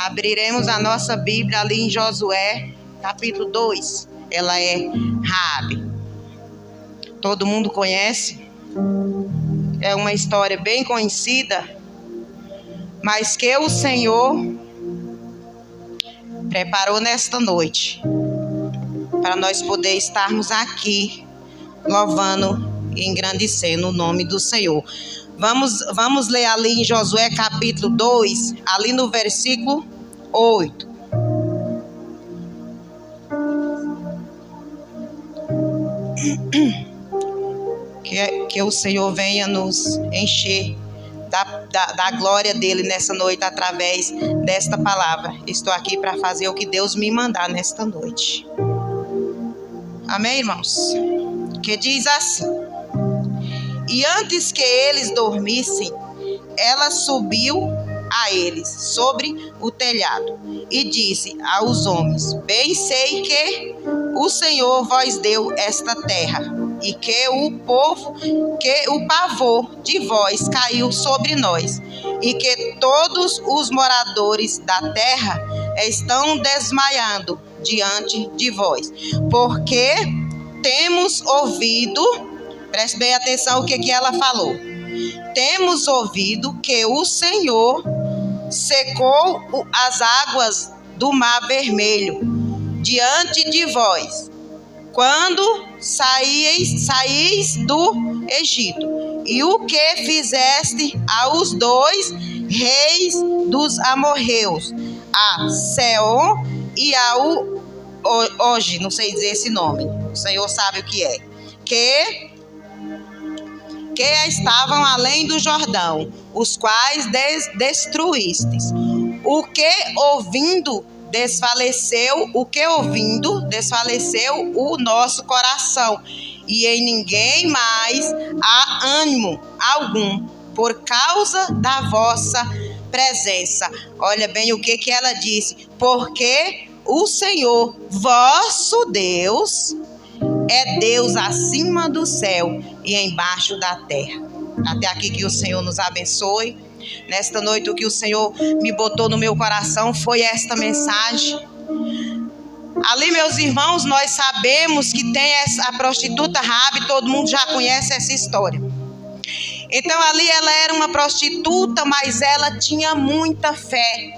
Abriremos a nossa Bíblia ali em Josué, capítulo 2. Ela é Raabe. Todo mundo conhece. É uma história bem conhecida, mas que o Senhor preparou nesta noite para nós poder estarmos aqui louvando e engrandecendo o nome do Senhor. Vamos ler ali em Josué capítulo 2, ali no versículo 8. Que o Senhor venha nos encher da glória dele nessa noite através desta palavra. Estou aqui para fazer o que Deus me mandar nesta noite. Amém, irmãos? Que diz assim: E antes que eles dormissem, ela subiu a eles sobre o telhado e disse aos homens: Bem sei que o Senhor vos deu esta terra, e que o pavor de vós caiu sobre nós, e que todos os moradores da terra estão desmaiando diante de vós, porque temos ouvido, preste bem atenção o que ela falou, temos ouvido que o Senhor secou as águas do Mar Vermelho diante de vós, quando saíis do Egito, e o que fizeste aos 2 reis dos amorreus, a Sehon e ao Og, não sei dizer esse nome, o Senhor sabe o que é, que estavam além do Jordão, os quais destruístes. O que ouvindo desfaleceu o nosso coração, e em ninguém mais há ânimo algum por causa da vossa presença. Olha bem o que ela disse: porque o Senhor vosso Deus é Deus acima do céu e embaixo da terra. Até aqui que o Senhor nos abençoe. Nesta noite o que o Senhor me botou no meu coração foi esta mensagem. Ali, meus irmãos, nós sabemos que tem a prostituta Raabe, todo mundo já conhece essa história. Então ali ela era uma prostituta, mas ela tinha muita fé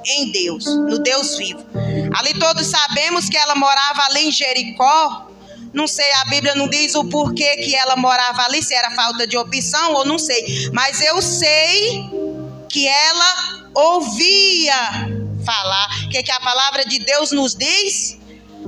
em Deus, no Deus vivo. Ali todos sabemos que ela morava ali em Jericó. Não sei, a Bíblia não diz o porquê que ela morava ali, se era falta de opção ou não sei. Mas eu sei que ela ouvia falar. O que a palavra de Deus nos diz?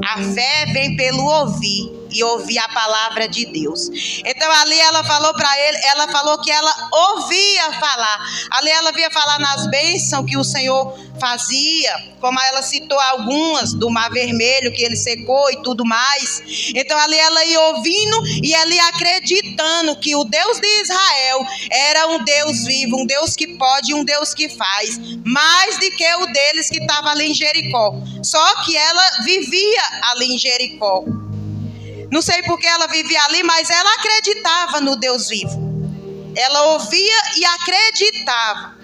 A fé vem pelo ouvir, e ouvir a palavra de Deus. Então ali ela falou para ele, ela falou que ela ouvia falar. Ali ela via falar nas bênçãos que o Senhor fazia, como ela citou algumas do Mar Vermelho que ele secou e tudo mais. Então ali ela ia ouvindo e ela ia acreditando que o Deus de Israel era um Deus vivo, um Deus que pode, um Deus que faz, mais do que o deles que estava ali em Jericó. Só que ela vivia ali em Jericó. Não sei porque ela vivia ali, mas ela acreditava no Deus vivo. Ela ouvia e acreditava.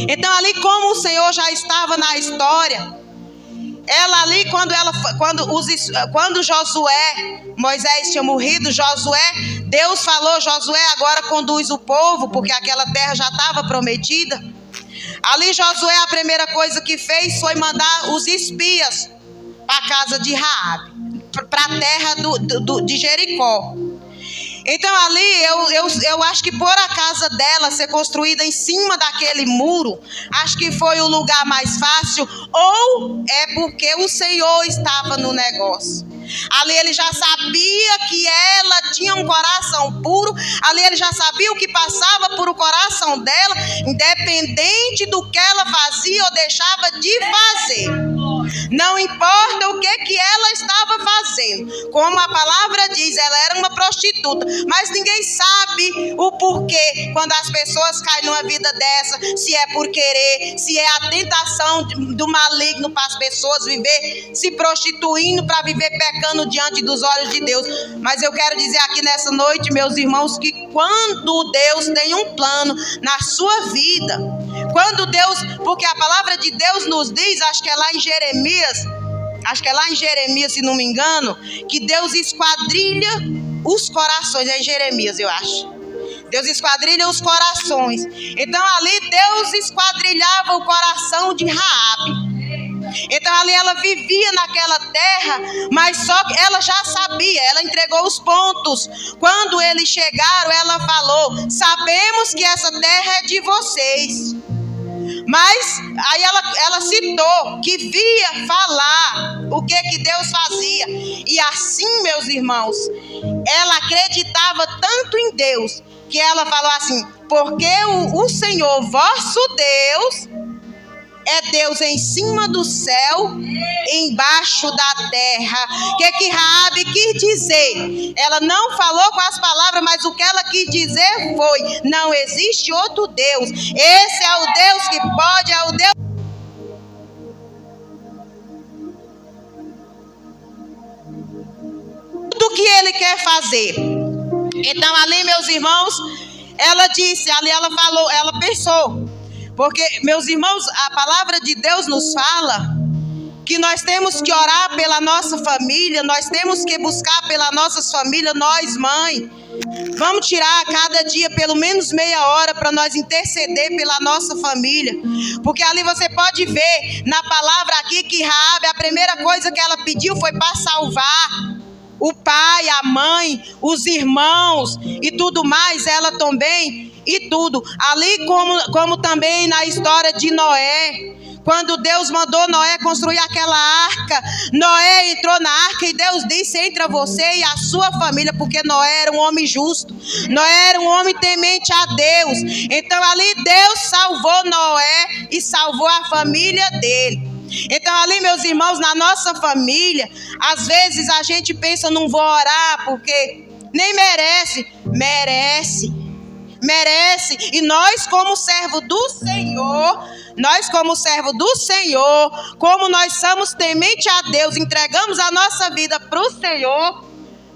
Então ali, como o Senhor já estava na história, ela ali, quando Josué, Moisés tinha morrido, Deus falou: Josué, agora conduz o povo, porque aquela terra já estava prometida. Ali Josué, a primeira coisa que fez foi mandar os espias para a casa de Raabe, para a terra de Jericó. Então ali eu acho que por a casa dela ser construída em cima daquele muro, acho que foi o lugar mais fácil, ou é porque o Senhor estava no negócio. Ali ele já sabia que ela tinha um coração puro, ali ele já sabia o que passava por o coração dela, independente do que ela fazia ou deixava de fazer. Não importa o que ela estava fazendo. Como a palavra diz, ela era uma prostituta. Mas ninguém sabe o porquê quando as pessoas caem numa vida dessa. Se é por querer, se é a tentação do maligno para as pessoas viver se prostituindo, para viver pecando diante dos olhos de Deus. Mas eu quero dizer aqui nessa noite, meus irmãos, que quando Deus tem um plano na sua vida, Quando Deus, porque a palavra de Deus nos diz, acho que é lá em Jeremias, se não me engano, que Deus esquadrilha os corações. É em Jeremias, eu acho. Deus esquadrilha os corações. Então ali Deus esquadrilhava o coração de Raabe. Então ali ela vivia naquela terra, mas só que ela já sabia, ela entregou os pontos. Quando eles chegaram, ela falou: sabemos que essa terra é de vocês. Mas aí ela citou que via falar o que Deus fazia. E assim, meus irmãos, ela acreditava tanto em Deus, que ela falou assim: porque o Senhor vosso Deus é Deus em cima do céu, embaixo da terra. O que Raabe quis dizer? Ela não falou com as palavras, mas o que ela quis dizer foi: não existe outro Deus. Esse é o Deus que pode, é o Deus. Tudo que Ele quer fazer. Então ali, meus irmãos, ela disse, ali ela falou, ela pensou. Porque, meus irmãos, a palavra de Deus nos fala que nós temos que orar pela nossa família, nós temos que buscar pela nossa família, nós, mãe. Vamos tirar cada dia pelo menos meia hora para nós interceder pela nossa família. Porque ali você pode ver na palavra aqui que Raabe, a primeira coisa que ela pediu foi para salvar o pai, a mãe, os irmãos e tudo mais, ela também. E tudo, ali como também na história de Noé, quando Deus mandou Noé construir aquela arca, Noé entrou na arca e Deus disse: entra você e a sua família, porque Noé era um homem justo, Noé era um homem temente a Deus. Então ali Deus salvou Noé e salvou a família dele. Então ali, meus irmãos, na nossa família, às vezes a gente pensa: não vou orar porque nem merece. Merece. E nós como servo do Senhor, como nós somos temente a Deus, entregamos a nossa vida para o Senhor,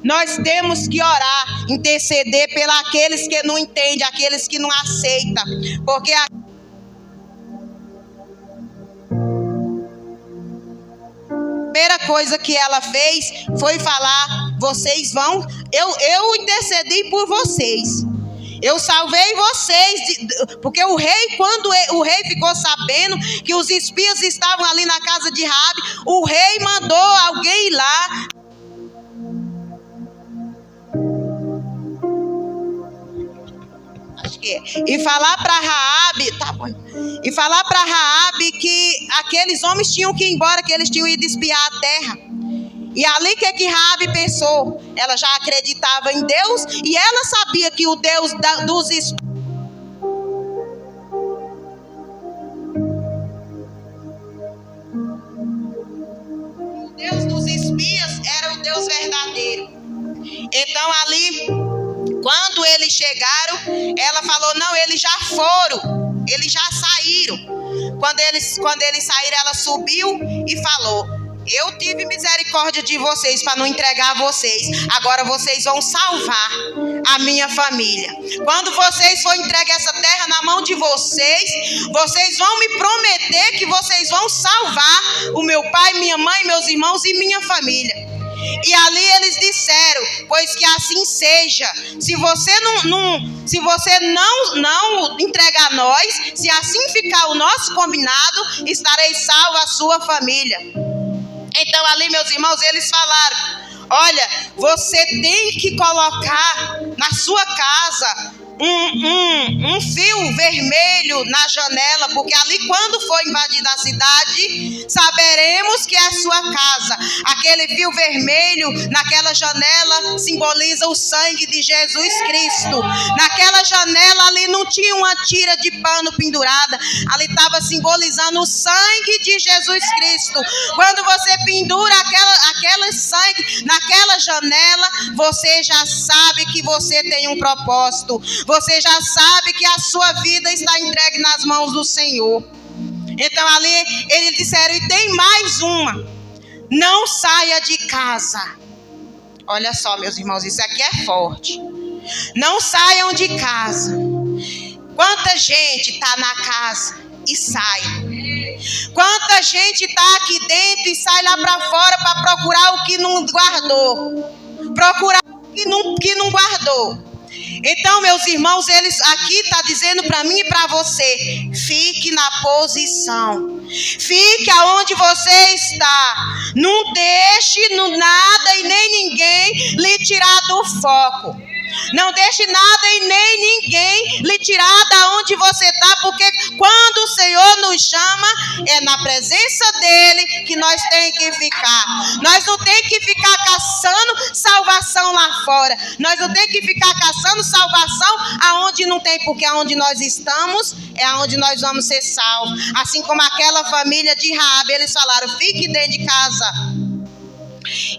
nós temos que orar, interceder pelos aqueles que não entendem, aqueles que não aceitam. Porque a primeira coisa que ela fez foi falar: vocês vão, eu intercedi por vocês. Eu salvei vocês, porque o rei, quando o rei ficou sabendo que os espias estavam ali na casa de Raabe, o rei mandou alguém ir lá. Acho que é. E falar para Raabe, tá bom. E falar para Raabe que aqueles homens tinham que ir embora, que eles tinham ido espiar a terra. E ali que Raabe pensou? Ela já acreditava em Deus e ela sabia que o Deus dos espias, o Deus dos espias era o Deus verdadeiro. Então ali, quando eles chegaram, ela falou: não, eles já foram, eles já saíram. Quando eles saíram, ela subiu e falou: eu tive misericórdia de vocês para não entregar vocês. Agora vocês vão salvar a minha família. Quando vocês forem entregar essa terra na mão de vocês, vocês vão me prometer que vocês vão salvar o meu pai, minha mãe, meus irmãos e minha família. E ali eles disseram: pois que assim seja. Se você não entregar nós, se assim ficar o nosso combinado, estareis salvo a sua família. Então ali, meus irmãos, eles falaram: olha, você tem que colocar na sua casa um fio vermelho na janela, porque ali, quando for invadida a cidade, saberemos que é a sua casa. Aquele fio vermelho naquela janela simboliza o sangue de Jesus Cristo. Naquela janela ali não tinha uma tira de pano pendurada, ali estava simbolizando o sangue de Jesus Cristo. Quando você pendura aquele sangue naquela janela, você já sabe que você tem um propósito. Você já sabe que a sua vida está entregue nas mãos do Senhor. Então ali eles disseram: e tem mais uma: não saia de casa. Olha só, meus irmãos, isso aqui é forte. Não saiam de casa. Quanta gente está na casa e sai. Quanta gente está aqui dentro e sai lá para fora para procurar o que não guardou. Procurar o que não guardou. Então, meus irmãos, eles aqui está dizendo para mim e para você: fique na posição. Fique aonde você está. Não deixe nada e nem ninguém lhe tirar do foco. Não deixe nada e nem ninguém lhe tirar da onde você está, porque quando o Senhor nos chama, é na presença dele que nós temos que ficar. Nós não temos que ficar caçando salvação lá fora. Nós não temos que ficar caçando salvação aonde não tem, porque aonde nós estamos é aonde nós vamos ser salvos. Assim como aquela família de Raabe, eles falaram: fique dentro de casa.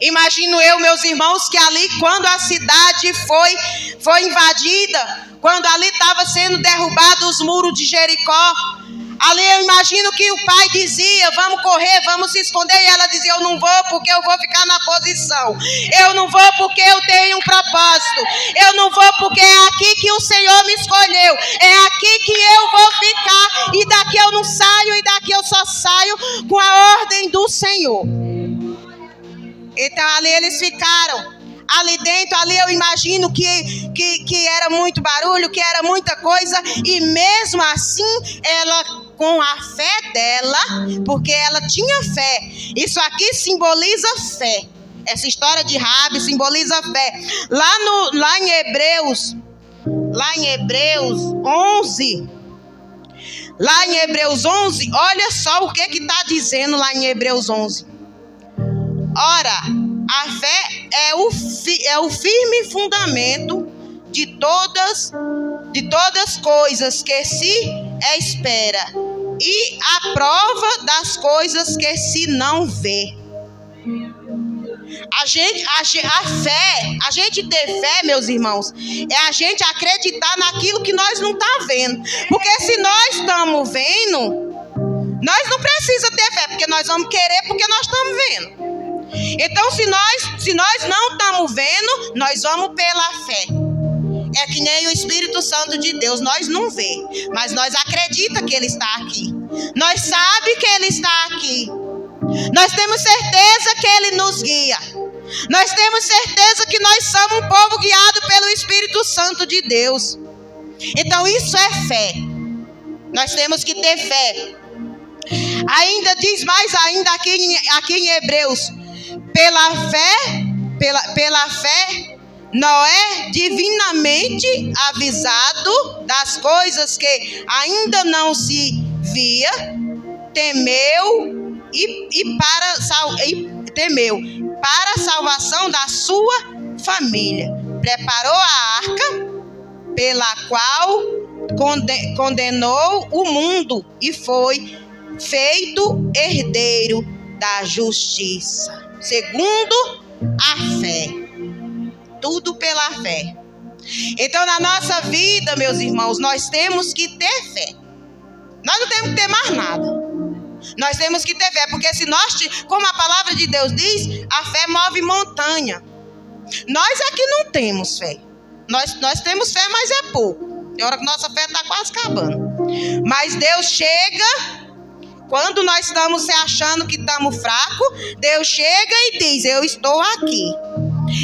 Imagino eu, meus irmãos, que ali quando a cidade foi invadida, quando ali estava sendo derrubado os muros de Jericó, ali eu imagino que o pai dizia: vamos correr, vamos se esconder, e ela dizia: eu não vou porque eu vou ficar na posição, eu não vou porque eu tenho um propósito, eu não vou porque é aqui que o Senhor me escolheu, é aqui que eu vou ficar, e daqui eu não saio, e daqui eu só saio com a ordem do Senhor. Então ali eles ficaram, ali dentro, ali eu imagino que era muito barulho, que era muita coisa, e mesmo assim ela, com a fé dela, porque ela tinha fé, isso aqui simboliza fé, essa história de Raabe simboliza fé. Lá em Hebreus 11, olha só o que está dizendo lá em Hebreus 11. Ora, a fé é o firme fundamento de todas coisas que se espera e a prova das coisas que se não vê. A gente ter fé, meus irmãos, é a gente acreditar naquilo que nós não estamos vendo. Porque se nós estamos vendo, nós não precisamos ter fé, porque nós vamos querer porque nós estamos vendo. Então, se nós não estamos vendo, nós vamos pela fé. É que nem o Espírito Santo de Deus, nós não vê, mas nós acreditamos que Ele está aqui. Nós sabemos que Ele está aqui. Nós temos certeza que Ele nos guia. Nós temos certeza que nós somos um povo guiado pelo Espírito Santo de Deus. Então, isso é fé. Nós temos que ter fé. Ainda diz mais ainda aqui em Hebreus: pela fé, Noé, divinamente avisado das coisas que ainda não se via, temeu para a salvação da sua família. Preparou a arca, pela qual condenou o mundo e foi feito herdeiro da justiça. Segundo a fé. Tudo pela fé. Então, na nossa vida, meus irmãos, nós temos que ter fé. Nós não temos que ter mais nada. Nós temos que ter fé, porque se nós, como a palavra de Deus diz, a fé move montanha. Nós é que não temos fé. Nós temos fé, mas é pouco. Tem hora que nossa fé está quase acabando. Mas Deus chega. Quando nós estamos se achando que estamos fracos, Deus chega e diz: eu estou aqui.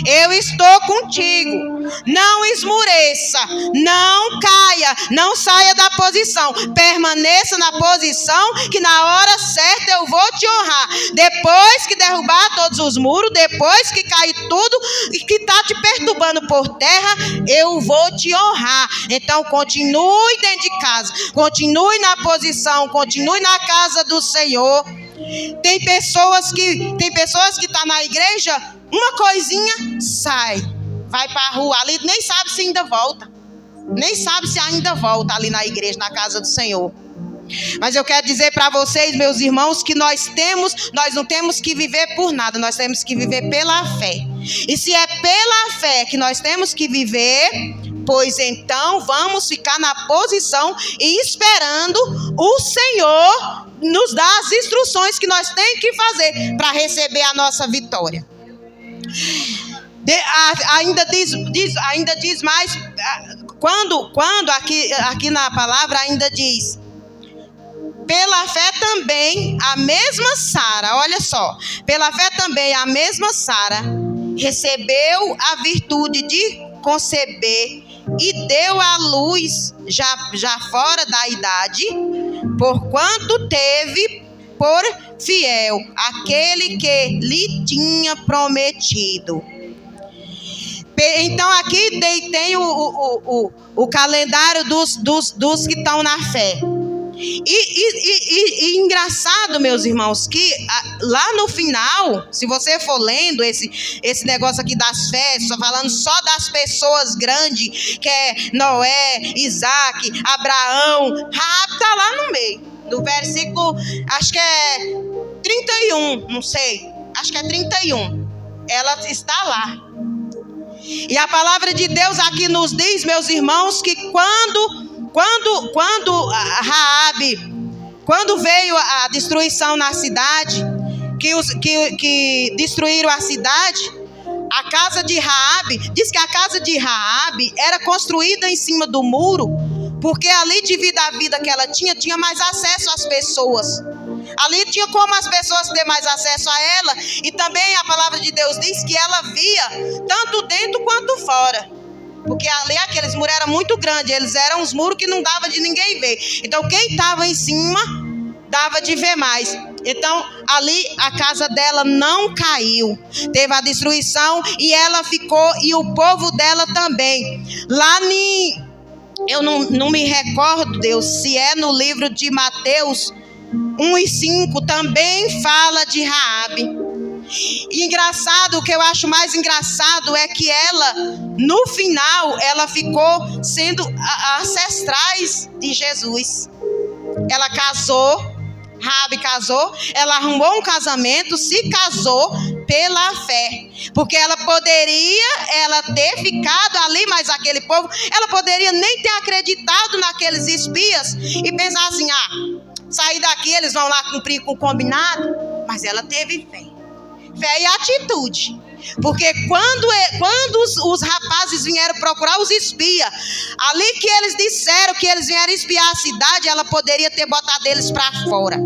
Eu estou contigo. Não esmureça, não caia, não saia da posição. Permaneça na posição, que na hora certa eu vou te honrar. Depois que derrubar todos os muros, depois que cair tudo e que está te perturbando por terra, eu vou te honrar. Então continue dentro de casa, continue na posição, continue na casa do Senhor. Tem pessoas que estão na igreja, uma coisinha, sai, vai para a rua, ali nem sabe se ainda volta. Nem sabe se ainda volta ali na igreja, na casa do Senhor. Mas eu quero dizer para vocês, meus irmãos, que nós não temos que viver por nada, nós temos que viver pela fé. E se é pela fé que nós temos que viver, pois então vamos ficar na posição e esperando o Senhor nos dar as instruções que nós temos que fazer para receber a nossa vitória. Ainda diz mais, quando aqui na palavra ainda diz: Pela fé também a mesma Sara, olha só, pela fé também a mesma Sara recebeu a virtude de conceber e deu à luz já fora da idade, porquanto teve por fiel aquele que lhe tinha prometido. Então aqui tem o calendário dos que estão na fé. E engraçado, meus irmãos, que lá no final, se você for lendo esse negócio aqui das festas, falando só das pessoas grandes, que é Noé, Isaac, Abraão, Raabe está lá no meio, do versículo, acho que é 31, não sei, acho que é 31, ela está lá. E a palavra de Deus aqui nos diz, meus irmãos, que quando veio a destruição na cidade, que destruíram a cidade, a casa de Raabe, diz que a casa de Raabe era construída em cima do muro, porque ali, devido à vida que ela tinha mais acesso às pessoas. Ali tinha como as pessoas ter mais acesso a ela, e também a palavra de Deus diz que ela via tanto dentro quanto fora. Porque ali aqueles muros eram muito grandes, eles eram uns muros que não dava de ninguém ver. Então quem estava em cima dava de ver mais. Então ali a casa dela não caiu, teve a destruição e ela ficou, e o povo dela também. Lá eu não me recordo, Deus, se é no livro de Mateus 1:5, também fala de Raabe. E engraçado, o que eu acho mais engraçado é que ela, no final, ela ficou sendo ancestrais de Jesus. Ela casou, Raabe casou, ela arrumou um casamento, se casou pela fé. Porque ela poderia ter ficado ali, mas aquele povo, ela poderia nem ter acreditado naqueles espias e pensar assim, sair daqui, eles vão lá cumprir com o combinado. Mas ela teve fé. Fé e atitude. Porque quando os rapazes vieram procurar os espias, ali que eles disseram que eles vieram espiar a cidade, ela poderia ter botado eles para fora.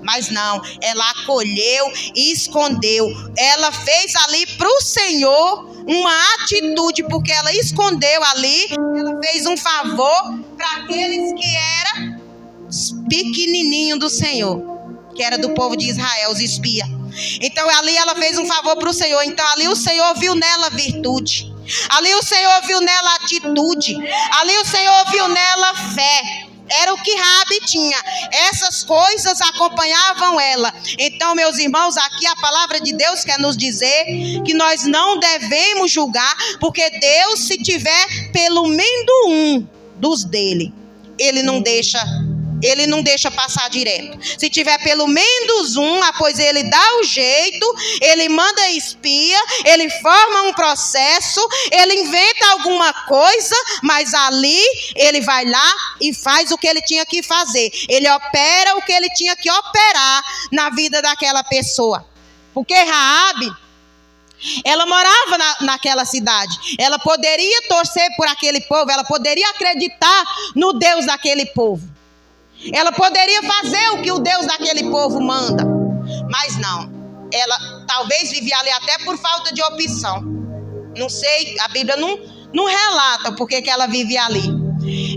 Mas não, ela acolheu e escondeu. Ela fez ali para o Senhor uma atitude, porque ela escondeu ali, ela fez um favor para aqueles que eram pequenininhos do Senhor, que era do povo de Israel, os espias. Então ali ela fez um favor para o Senhor. Então ali o Senhor viu nela virtude, ali o Senhor viu nela atitude, ali o Senhor viu nela fé. Era o que Raabe tinha. Essas coisas acompanhavam ela. Então, meus irmãos, aqui a palavra de Deus quer nos dizer que nós não devemos julgar, porque Deus, se tiver pelo menos um dos dele, Ele não deixa passar direto. Se tiver pelo menos um, pois ele dá o jeito, ele manda espia, ele forma um processo, ele inventa alguma coisa, mas ali ele vai lá e faz o que ele tinha que fazer. Ele opera o que ele tinha que operar na vida daquela pessoa. Porque Raabe, ela morava naquela cidade. Ela poderia torcer por aquele povo, ela poderia acreditar no Deus daquele povo. Ela poderia fazer o que o Deus daquele povo manda. Mas não. Ela talvez vivia ali até por falta de opção. Não sei, a Bíblia não relata porque que ela vivia ali.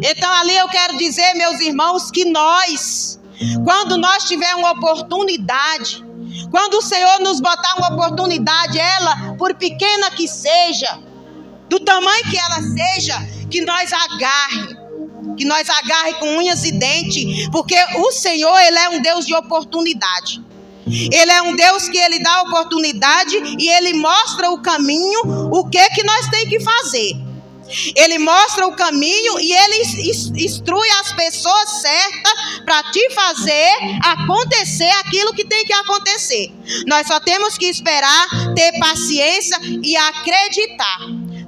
Então ali eu quero dizer, meus irmãos, que nós, quando nós tivermos uma oportunidade, quando o Senhor nos botar uma oportunidade, ela, por pequena que seja, do tamanho que ela seja, que nós agarre com unhas e dentes, porque o Senhor, Ele é um Deus de oportunidade. Ele é um Deus que Ele dá oportunidade e Ele mostra o caminho, o que nós temos que fazer. Ele mostra o caminho e Ele instrui as pessoas certas para te fazer acontecer aquilo que tem que acontecer. Nós só temos que esperar, ter paciência e acreditar.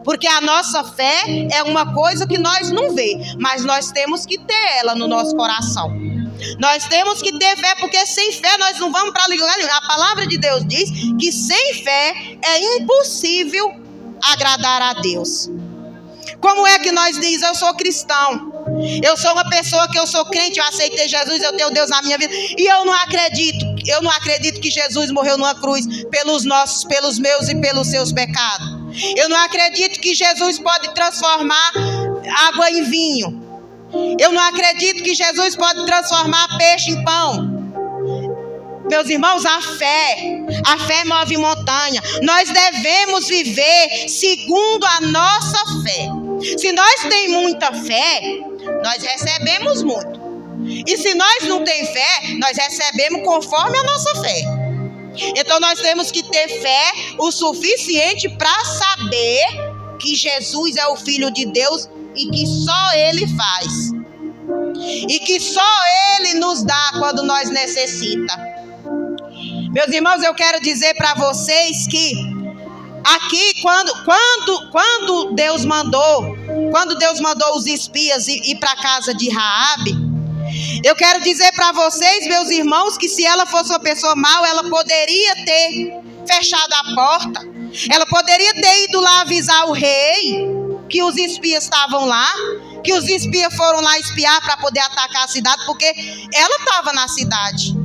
Porque a nossa fé é uma coisa que nós não vemos, mas nós temos que ter ela no nosso coração. Nós temos que ter fé, porque sem fé nós não vamos para lugar nenhum. A palavra de Deus diz que sem fé é impossível agradar a Deus. Como é que nós dizemos, eu sou cristão, eu sou uma pessoa que eu sou crente, eu aceitei Jesus, eu tenho Deus na minha vida, e eu não acredito que Jesus morreu numa cruz pelos meus e pelos seus pecados. Eu não acredito que Jesus pode transformar água em vinho. Eu não acredito que Jesus pode transformar peixe em pão. Meus irmãos, a fé move montanha. Nós devemos viver segundo a nossa fé. Se nós temos muita fé, nós recebemos muito. E se nós não temos fé, nós recebemos conforme a nossa fé. Então nós temos que ter fé o suficiente para saber que Jesus é o Filho de Deus e que só Ele faz. E que só Ele nos dá quando nós necessitamos. Meus irmãos, eu quero dizer para vocês que aqui, quando Deus mandou os espias ir para a casa de Raabe, eu quero dizer para vocês, meus irmãos, que se ela fosse uma pessoa mau, ela poderia ter fechado a porta, ela poderia ter ido lá avisar o rei que os espias estavam lá, que os espias foram lá espiar para poder atacar a cidade, porque ela estava na cidade.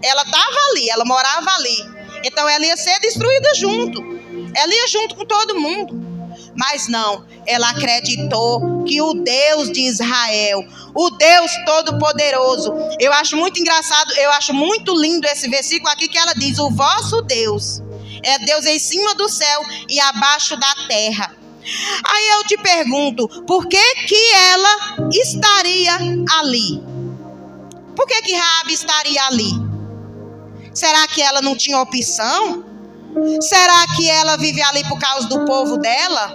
Ela estava ali, ela morava ali. Então ela ia ser destruída junto. Ela ia junto com todo mundo. Mas não, ela acreditou que o Deus de Israel, o Deus Todo-Poderoso. Eu acho muito engraçado, eu acho muito lindo esse versículo aqui que ela diz: o vosso Deus é Deus em cima do céu e abaixo da terra. Aí eu te pergunto, por que ela estaria ali? Por que Raabe estaria ali? Será que ela não tinha opção? Será que ela vive ali por causa do povo dela?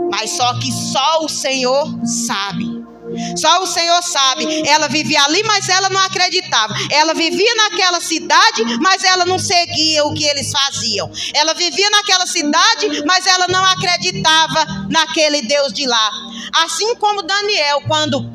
Mas só que só o Senhor sabe. Só o Senhor sabe. Ela vivia ali, mas ela não acreditava. Ela vivia naquela cidade, mas ela não seguia o que eles faziam. Ela vivia naquela cidade, mas ela não acreditava naquele Deus de lá. Assim como Daniel, quando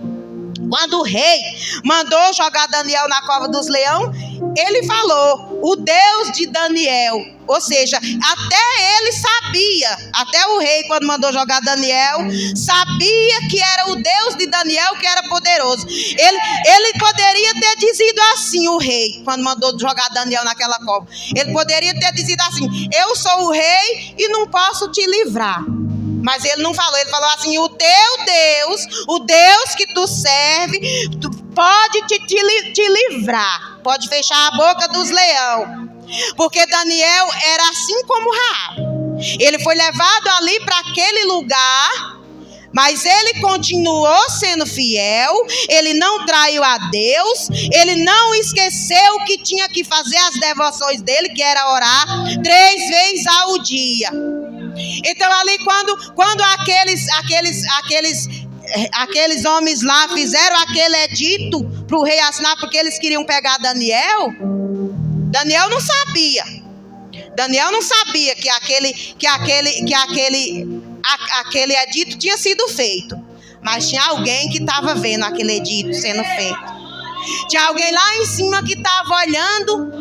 o rei mandou jogar Daniel na cova dos leões, ele falou, o Deus de Daniel. Ou seja, até ele sabia, até o rei, quando mandou jogar Daniel, sabia que era o Deus de Daniel que era poderoso. Ele poderia ter dizido assim, o rei, quando mandou jogar Daniel naquela cova. Ele poderia ter dizido assim, eu sou o rei e não posso te livrar. Mas ele não falou, ele falou assim, o teu Deus, o Deus que tu serve, pode te livrar, pode fechar a boca dos leões. Porque Daniel era assim como Raabe. Ele foi levado ali para aquele lugar, mas ele continuou sendo fiel, ele não traiu a Deus, ele não esqueceu que tinha que fazer as devoções dele, que era orar 3 vezes ao dia. Então ali quando aqueles homens lá fizeram aquele edito para o rei assinar, porque eles queriam pegar Daniel não sabia. Daniel não sabia que aquele edito tinha sido feito. Mas tinha alguém que estava vendo aquele edito sendo feito. Tinha alguém lá em cima que estava olhando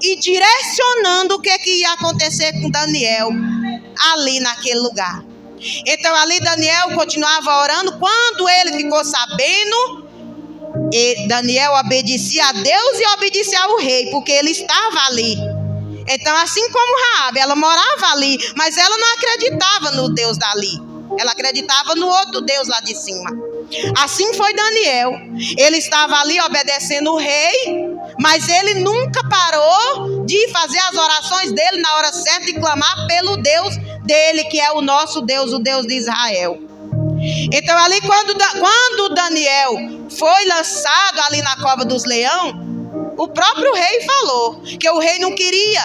e direcionando o que ia acontecer com Daniel ali naquele lugar. Então ali Daniel continuava orando. Quando ele ficou sabendo, Daniel obedecia a Deus e obedecia ao rei, porque ele estava ali. Então assim como Raabe, ela morava ali, mas ela não acreditava no Deus dali, ela acreditava no outro Deus lá de cima. Assim foi Daniel. Ele estava ali obedecendo o rei, mas ele nunca parou de fazer as orações dele na hora certa e clamar pelo Deus dele, que é o nosso Deus, o Deus de Israel. Então ali quando Daniel foi lançado ali na cova dos leões, o próprio rei falou que o rei não queria.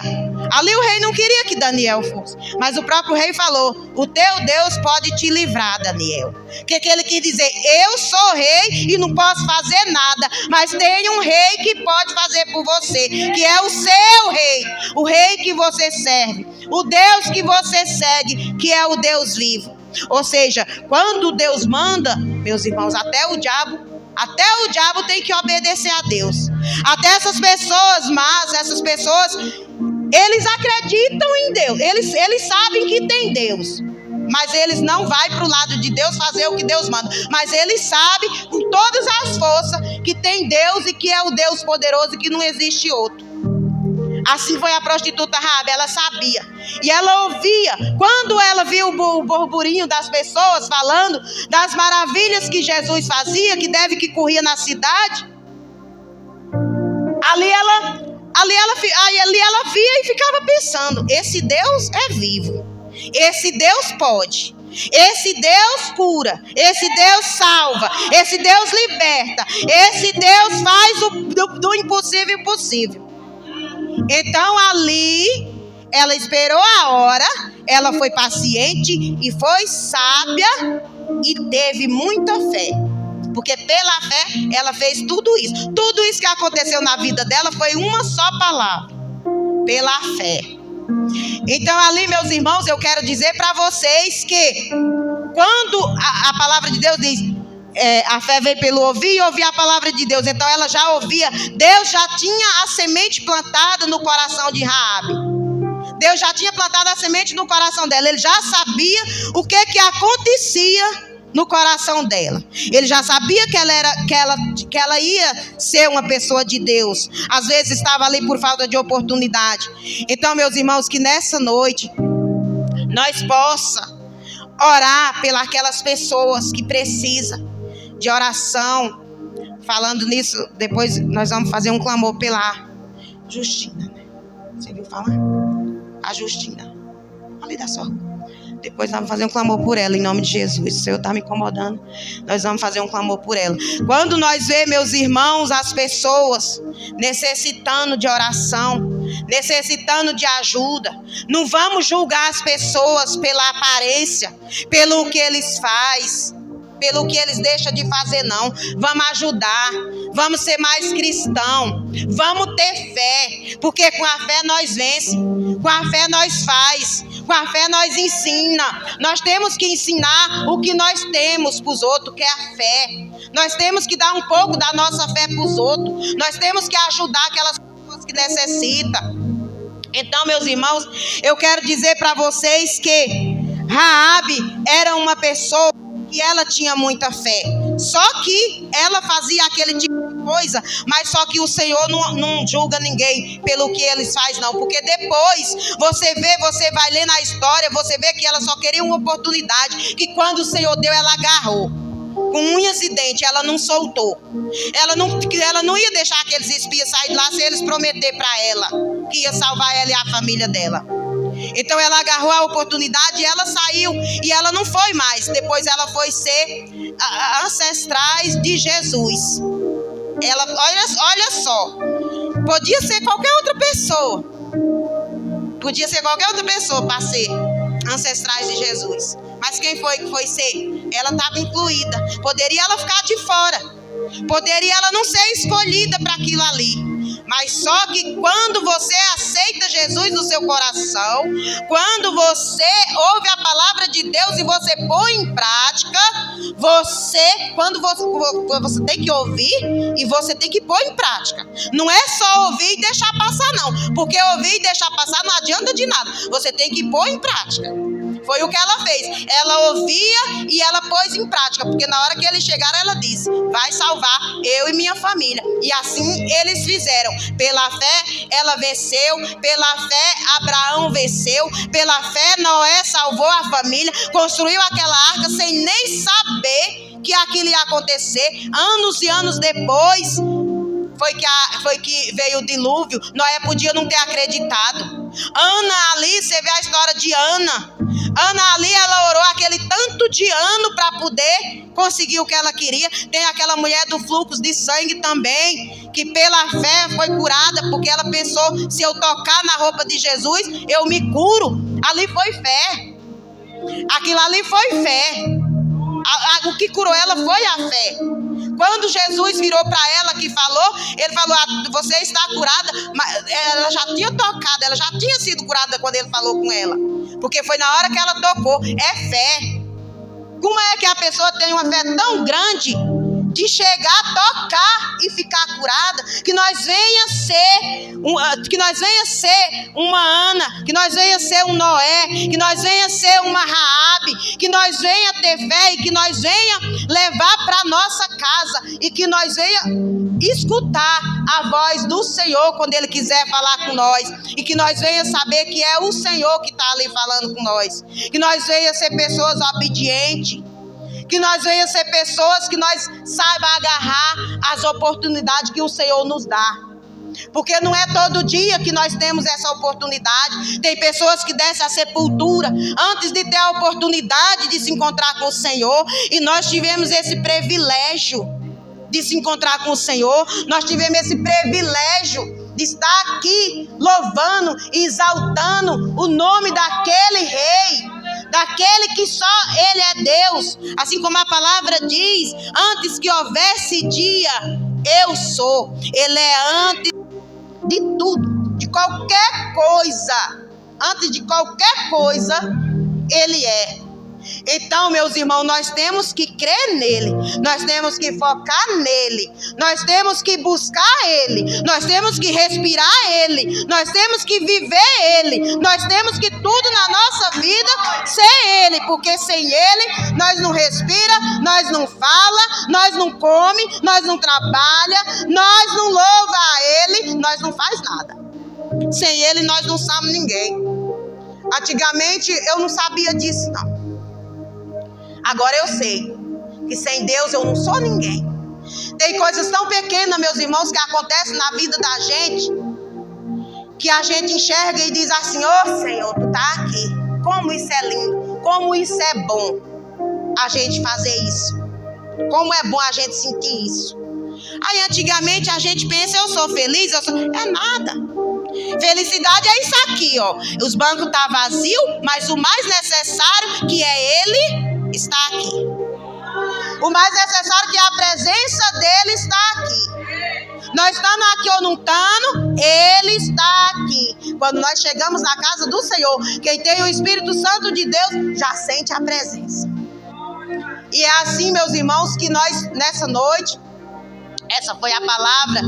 Ali o rei não queria que Daniel fosse, mas o próprio rei falou, o teu Deus pode te livrar, Daniel. Que ele quis dizer, eu sou rei e não posso fazer nada, mas tem um rei que pode fazer por você, que é o seu rei, o rei que você serve, o Deus que você segue, que é o Deus vivo. Ou seja, quando Deus manda, meus irmãos, até o diabo tem que obedecer a Deus. Até essas pessoas más, essas pessoas, eles acreditam em Deus, eles sabem que tem Deus, mas eles não vão para o lado de Deus fazer o que Deus manda. Mas eles sabem com todas as forças que tem Deus e que é o Deus poderoso e que não existe outro. Assim foi a prostituta Raabe, ela sabia. E ela ouvia, quando ela viu o burburinho das pessoas falando das maravilhas que Jesus fazia, que corria na cidade, ali ela via e ficava pensando: esse Deus é vivo, esse Deus pode, esse Deus cura, esse Deus salva, esse Deus liberta, esse Deus faz do impossível possível. Então ali ela esperou a hora, ela foi paciente e foi sábia e teve muita fé. Porque pela fé ela fez tudo isso. Tudo isso que aconteceu na vida dela foi uma só palavra: pela fé. Então ali, meus irmãos, eu quero dizer para vocês que quando a palavra de Deus diz, a fé vem pelo ouvir e ouvir a palavra de Deus. Então ela já ouvia, Deus já tinha a semente plantada no coração de Raabe. Deus já tinha plantado a semente no coração dela. Ele já sabia o que acontecia no coração dela. Ele já sabia que ela ia ser uma pessoa de Deus. Às vezes estava ali por falta de oportunidade. Então, meus irmãos, que nessa noite nós possa orar pelas aquelas pessoas que precisam de oração. Falando nisso, depois nós vamos fazer um clamor pela Justina, né? Você viu falar? A Justina, ali da sua rua. Depois nós vamos fazer um clamor por ela, em nome de Jesus. O Senhor está me incomodando. Nós vamos fazer um clamor por ela. Quando nós vemos, meus irmãos, as pessoas necessitando de oração, necessitando de ajuda, não vamos julgar as pessoas pela aparência, pelo que eles fazem, pelo que eles deixam de fazer, não. Vamos ajudar, vamos ser mais cristão, vamos ter fé, porque com a fé nós vencemos, com a fé nós faz, com a fé nós ensina. Nós temos que ensinar o que nós temos para os outros, que é a fé. Nós temos que dar um pouco da nossa fé para os outros. Nós temos que ajudar aquelas pessoas que necessitam. Então, meus irmãos, eu quero dizer para vocês que Raabe era uma pessoa que ela tinha muita fé. Só que ela fazia aquele tipo de coisa, mas só que o Senhor não julga ninguém pelo que eles fazem, não. Porque depois você vai ler na história, você vê que ela só queria uma oportunidade, que quando o Senhor deu, ela agarrou com unhas e dentes, ela não soltou. Ela não ia deixar aqueles espias sair de lá se eles prometer para ela que ia salvar ela e a família dela. Então ela agarrou a oportunidade e ela saiu. E ela não foi mais. Depois ela foi ser ancestrais de Jesus. Ela, olha só. Podia ser qualquer outra pessoa. Podia ser qualquer outra pessoa para ser ancestrais de Jesus. Mas quem foi que foi ser? Ela estava incluída. Poderia ela ficar de fora. Poderia ela não ser escolhida para aquilo ali. Mas só que quando você aceita Jesus no seu coração, quando você ouve a palavra de Deus e você põe em prática, você tem que ouvir e você tem que pôr em prática. Não é só ouvir e deixar passar, não. Porque ouvir e deixar passar não adianta de nada. Você tem que pôr em prática. Foi o que ela fez. Ela ouvia e ela pôs em prática. Porque na hora que eles chegaram, ela disse: vai salvar eu e minha família. E assim eles fizeram. Pela fé, ela venceu. Pela fé, Abraão venceu. Pela fé, Noé salvou a família. Construiu aquela arca sem nem saber que aquilo ia acontecer. Anos e anos depois, foi que veio o dilúvio. Noé podia não ter acreditado. Ana ali, você vê a história de Ana. Ana ali, ela orou aquele tanto de ano para poder conseguir o que ela queria. Tem aquela mulher do fluxo de sangue também, que pela fé foi curada, porque ela pensou: se eu tocar na roupa de Jesus, eu me curo. Ali foi fé. Aquilo ali foi fé. O que curou ela foi a fé. Quando Jesus virou para ela que falou, ele falou: você está curada. Mas ela já tinha tocado, ela já tinha sido curada quando ele falou com ela. Porque foi na hora que ela tocou. É fé. Como é que a pessoa tem uma fé tão grande de chegar, tocar e ficar curada, que nós venha ser que nós venha ser uma Ana, que nós venha ser um Noé, que nós venha ser uma Raabe, que nós venha ter fé e que nós venha levar para nossa casa e que nós venha escutar a voz do Senhor quando Ele quiser falar com nós e que nós venha saber que é o Senhor que está ali falando com nós, que nós venha ser pessoas obedientes, que nós venha ser pessoas que nós saiba agarrar as oportunidades que o Senhor nos dá. Porque não é todo dia que nós temos essa oportunidade. Tem pessoas que descem à sepultura antes de ter a oportunidade de se encontrar com o Senhor. E nós tivemos esse privilégio de se encontrar com o Senhor. Nós tivemos esse privilégio de estar aqui louvando e exaltando o nome daquele rei, daquele que só Ele é Deus. Assim como a palavra diz, antes que houvesse dia, eu sou. Ele é antes de tudo, de qualquer coisa. Antes de qualquer coisa, Ele é. Então, meus irmãos, nós temos que crer nele, nós temos que focar nele, nós temos que buscar ele, nós temos que respirar ele, nós temos que viver ele, nós temos que tudo na nossa vida ser ele, porque sem ele nós não respira, nós não fala, nós não come, nós não trabalha, nós não louva a ele, nós não faz nada. Sem ele nós não somos ninguém. Antigamente eu não sabia disso, não. Agora eu sei que sem Deus eu não sou ninguém. Tem coisas tão pequenas, meus irmãos, que acontecem na vida da gente, que a gente enxerga e diz assim: ô Senhor, tu tá aqui. Como isso é lindo, como isso é bom a gente fazer isso. Como é bom a gente sentir isso. Aí antigamente a gente pensa: eu sou feliz, é nada. Felicidade é isso aqui, ó. Os bancos tá vazios, mas o mais necessário, que é Ele, está aqui. O mais necessário, que é a presença dele, está aqui. Nós estamos aqui ou não estamos, ele está aqui. Quando nós chegamos na casa do Senhor, quem tem o Espírito Santo de Deus já sente a presença. E é assim, meus irmãos, que nós nessa noite, essa foi a palavra